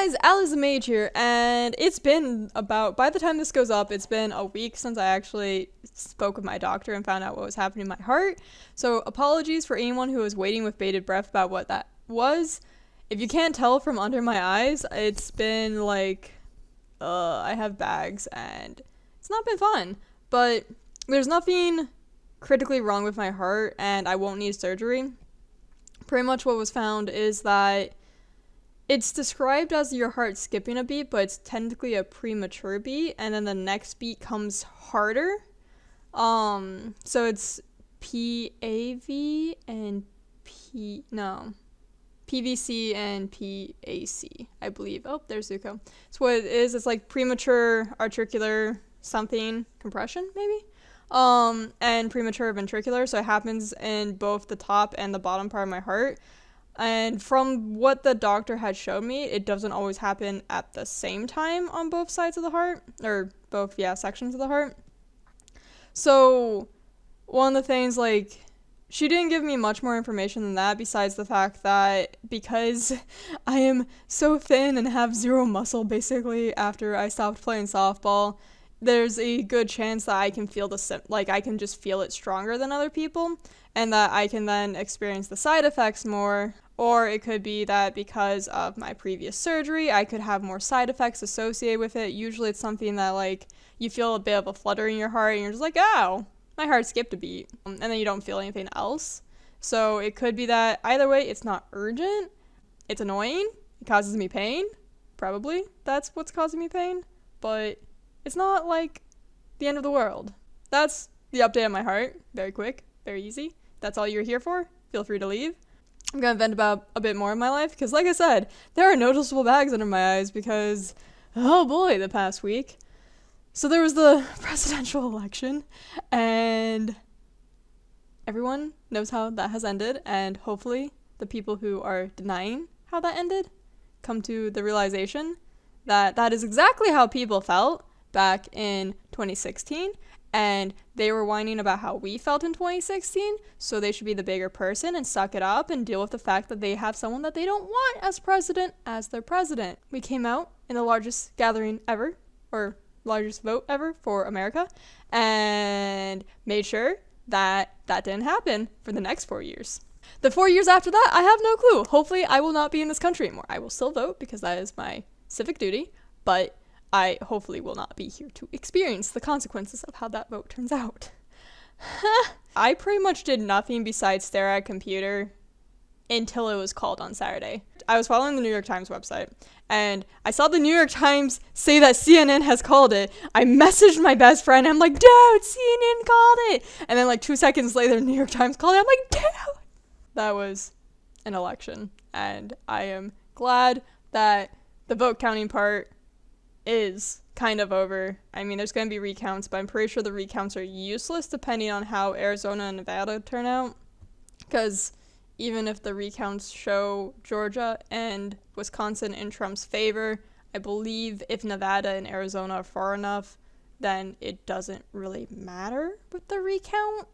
guys, AllyZieMage here, and it's been about, by the time this goes up, it's been a week since I actually spoke with my doctor and found out what was happening in my heart. So apologies for anyone who was waiting with bated breath about what that was. If you can't tell from under my eyes, it's been like, I have bags and it's not been fun. But there's nothing critically wrong with my heart and I won't need surgery. Pretty much what was found is that it's described as your heart skipping a beat, but it's technically a premature beat, and then the next beat comes harder. So it's PAV and PVC and PAC, I believe. Oh, there's Zuko. So what it is, it's like premature auricular something compression, maybe? And premature ventricular, so it happens in both the top and the bottom part of my heart. And from what the doctor had showed me, it doesn't always happen at the same time on both sides of the heart, or both, sections of the heart. So one of the things, like, she didn't give me much more information than that, besides the fact that because I am so thin and have zero muscle, basically, after I stopped playing softball, there's a good chance that I can feel I can just feel it stronger than other people, and that I can then experience the side effects more. Or it could be that because of my previous surgery, I could have more side effects associated with it. Usually it's something that, like, you feel a bit of a flutter in your heart and you're just like, oh, my heart skipped a beat. And then you don't feel anything else. So it could be that either way, it's not urgent. It's annoying. It causes me pain. Probably that's what's causing me pain. But it's not like the end of the world. That's the update on my heart. Very quick, very easy. That's all you're here for. Feel free to leave. I'm going to vent about a bit more of my life because, like I said, there are noticeable bags under my eyes because, oh boy, the past week. So there was the presidential election, and everyone knows how that has ended, and hopefully the people who are denying how that ended come to the realization that that is exactly how people felt back in 2016. And they were whining about how we felt in 2016, so they should be the bigger person and suck it up and deal with the fact that they have someone that they don't want as president as their president. We came out in the largest gathering ever, or largest vote ever for America, and made sure that that didn't happen for the next 4 years. The 4 years after that, I have no clue. Hopefully, I will not be in this country anymore. I will still vote because that is my civic duty, but I hopefully will not be here to experience the consequences of how that vote turns out. I pretty much did nothing besides stare at a computer until it was called on Saturday. I was following the New York Times website, and I saw the New York Times say that CNN has called it. I messaged my best friend, I'm like, dude, CNN called it! And then like 2 seconds later, the New York Times called it. I'm like, dude! That was an election, and I am glad that the vote counting part is kind of over. I mean, there's going to be recounts, but I'm pretty sure the recounts are useless depending on how Arizona and Nevada turn out. Because even if the recounts show Georgia and Wisconsin in Trump's favor, I believe if Nevada and Arizona are far enough, then it doesn't really matter with the recount.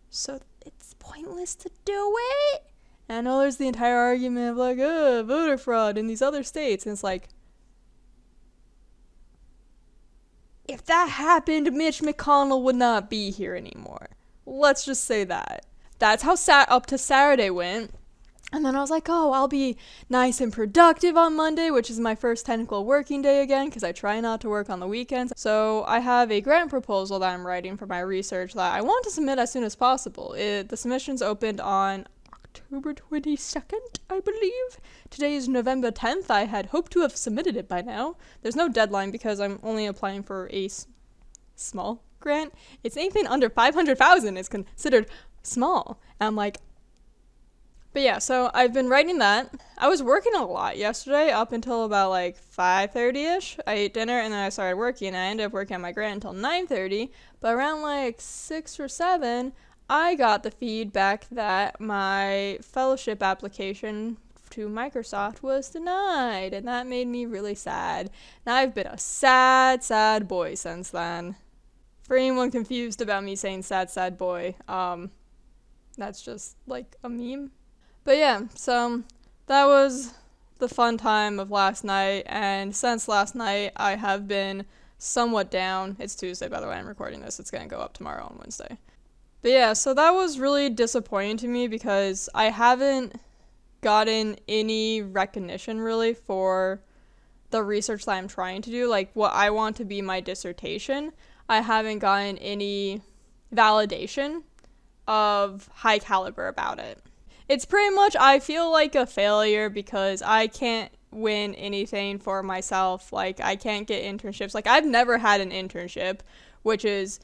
So it's pointless to do it. And I know there's the entire argument of like, voter fraud in these other states. And it's like, if that happened, Mitch McConnell would not be here anymore. Let's just say that. That's how up to Saturday went. And then I was like, oh, I'll be nice and productive on Monday, which is my first technical working day again, because I try not to work on the weekends. So I have a grant proposal that I'm writing for my research that I want to submit as soon as possible. The submissions opened on October 22nd, I believe. Today is November 10th. I had hoped to have submitted it by now. There's no deadline because I'm only applying for a small grant. It's anything under 500,000 is considered small. And I'm like, but yeah, so I've been writing that. I was working a lot yesterday up until about like 5:30ish. I ate dinner and then I started working. I ended up working on my grant until 9:30, but around like 6 or 7, I got the feedback that my fellowship application to Microsoft was denied, and that made me really sad. Now I've been a sad, sad boy since then. For anyone confused about me saying sad, sad boy, that's just like a meme. But yeah, so that was the fun time of last night, and since last night, I have been somewhat down. It's Tuesday, by the way, I'm recording this. It's going to go up tomorrow on Wednesday. But yeah, so that was really disappointing to me because I haven't gotten any recognition really for the research that I'm trying to do, like what I want to be my dissertation. I haven't gotten any validation of high caliber about it. It's pretty much, I feel like a failure because I can't win anything for myself. Like, I can't get internships. Like, I've never had an internship, which is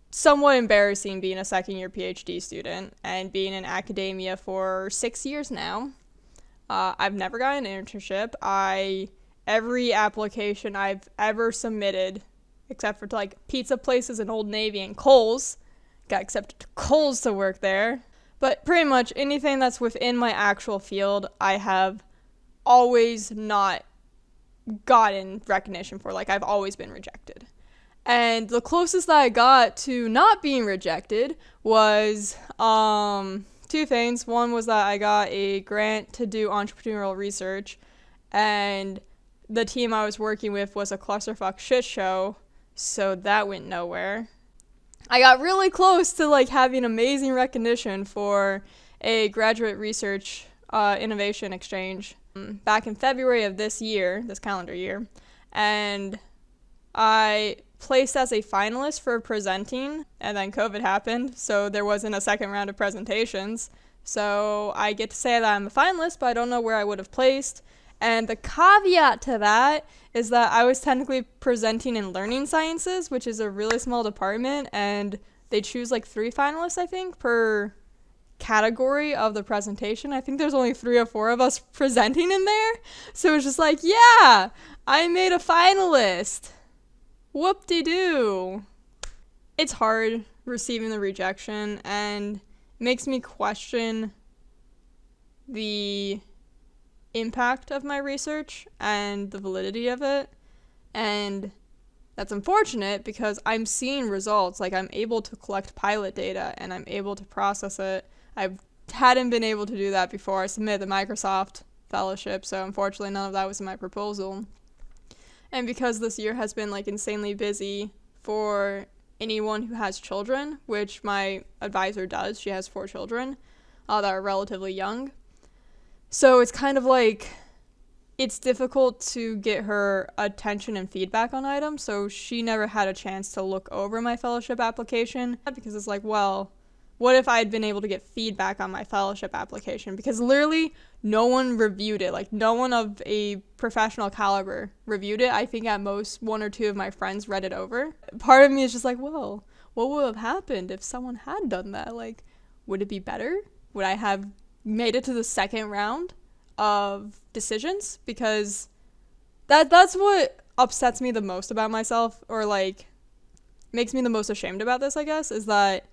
somewhat embarrassing being a second-year PhD student and being in academia for 6 years now. I've never gotten an internship. Every application I've ever submitted, except for to, like, pizza places in Old Navy and Kohl's, got accepted to Kohl's to work there. But pretty much anything that's within my actual field, I have always not gotten recognition for. Like, I've always been rejected. And the closest that I got to not being rejected was two things. One was that I got a grant to do entrepreneurial research, and the team I was working with was a clusterfuck shit show, so that went nowhere. I got really close to like having amazing recognition for a graduate research innovation exchange back in February of this calendar year, and I placed as a finalist for presenting, and then COVID happened, so there wasn't a second round of presentations. So I get to say that I'm a finalist, but I don't know where I would have placed. And the caveat to that is that I was technically presenting in learning sciences, which is a really small department, and they choose like 3 finalists, I think, per category of the presentation. I think there's only 3 or 4 of us presenting in there. So it's just like, yeah, I made a finalist. Whoop-de-doo. It's hard receiving the rejection and makes me question the impact of my research and the validity of it, and that's unfortunate because I'm seeing results. Like, I'm able to collect pilot data and I'm able to process it. I hadn't been able to do that before I submitted the Microsoft fellowship, so unfortunately none of that was in my proposal. And because this year has been like insanely busy for anyone who has children, which my advisor does, she has 4 children that are relatively young. So it's kind of like, it's difficult to get her attention and feedback on items, so she never had a chance to look over my fellowship application, because it's like, well, what if I had been able to get feedback on my fellowship application? Because literally no one reviewed it. Like, no one of a professional caliber reviewed it. I think at most 1 or 2 of my friends read it over. Part of me is just like, well, what would have happened if someone had done that? Like, would it be better? Would I have made it to the second round of decisions? Because that's what upsets me the most about myself, or like makes me the most ashamed about this, I guess, is that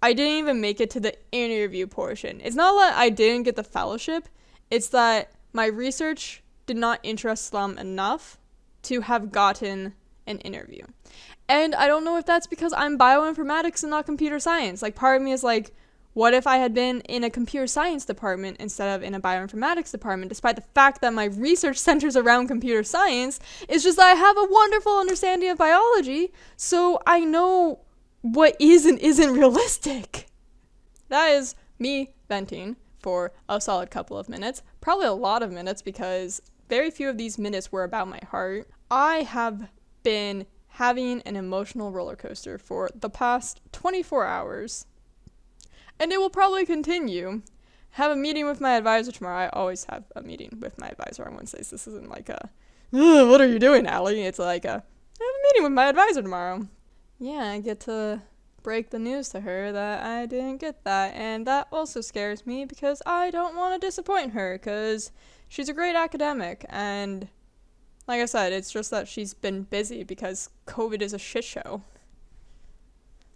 I didn't even make it to the interview portion. It's not that I didn't get the fellowship, it's that my research did not interest them enough to have gotten an interview. And I don't know if that's because I'm bioinformatics and not computer science. Like, part of me is like, what if I had been in a computer science department instead of in a bioinformatics department, despite the fact that my research centers around computer science? It's just that I have a wonderful understanding of biology, so I know what is and isn't realistic. That is me venting for a solid couple of minutes, probably a lot of minutes, because very few of these minutes were about my heart. I have been having an emotional roller coaster for the past 24 hours. And it will probably continue. Have a meeting with my advisor tomorrow. I always have a meeting with my advisor on Wednesdays. This isn't like a, what are you doing, Allie? It's like I have a meeting with my advisor tomorrow. Yeah, I get to break the news to her that I didn't get that. And that also scares me because I don't want to disappoint her, because she's a great academic. And like I said, it's just that she's been busy because COVID is a shit show.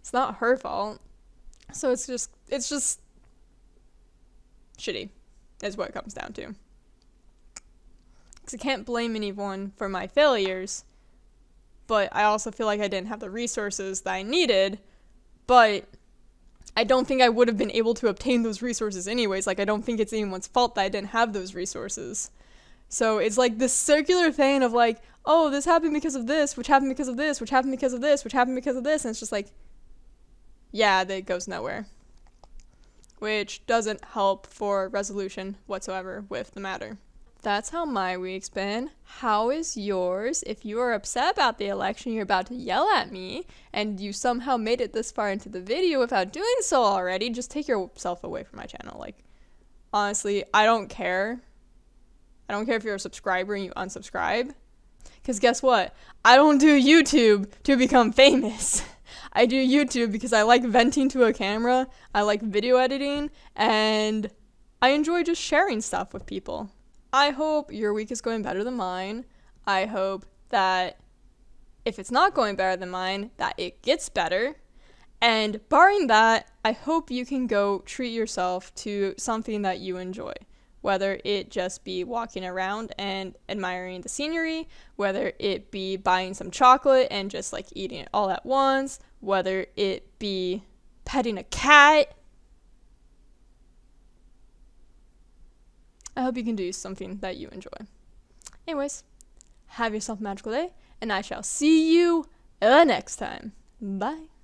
It's not her fault. So it's just shitty, is what it comes down to. Because I can't blame anyone for my failures, but I also feel like I didn't have the resources that I needed, but I don't think I would have been able to obtain those resources anyways. Like, I don't think it's anyone's fault that I didn't have those resources. So it's like this circular thing of like, oh, this happened because of this, which happened because of this, which happened because of this, which happened because of this. And it's just like, yeah, that goes nowhere. Which doesn't help for resolution whatsoever with the matter. That's how my week's been. How is yours? If you are upset about the election, you're about to yell at me, and you somehow made it this far into the video without doing so already, just take yourself away from my channel. Like, honestly, I don't care. I don't care if you're a subscriber and you unsubscribe. Because guess what? I don't do YouTube to become famous. I do YouTube because I like venting to a camera, I like video editing, and I enjoy just sharing stuff with people. I hope your week is going better than mine. I hope that if it's not going better than mine, that it gets better. And barring that, I hope you can go treat yourself to something that you enjoy. Whether it just be walking around and admiring the scenery, whether it be buying some chocolate and just like eating it all at once, whether it be petting a cat. I hope you can do something that you enjoy. Anyways, have yourself a magical day, and I shall see you next time. Bye.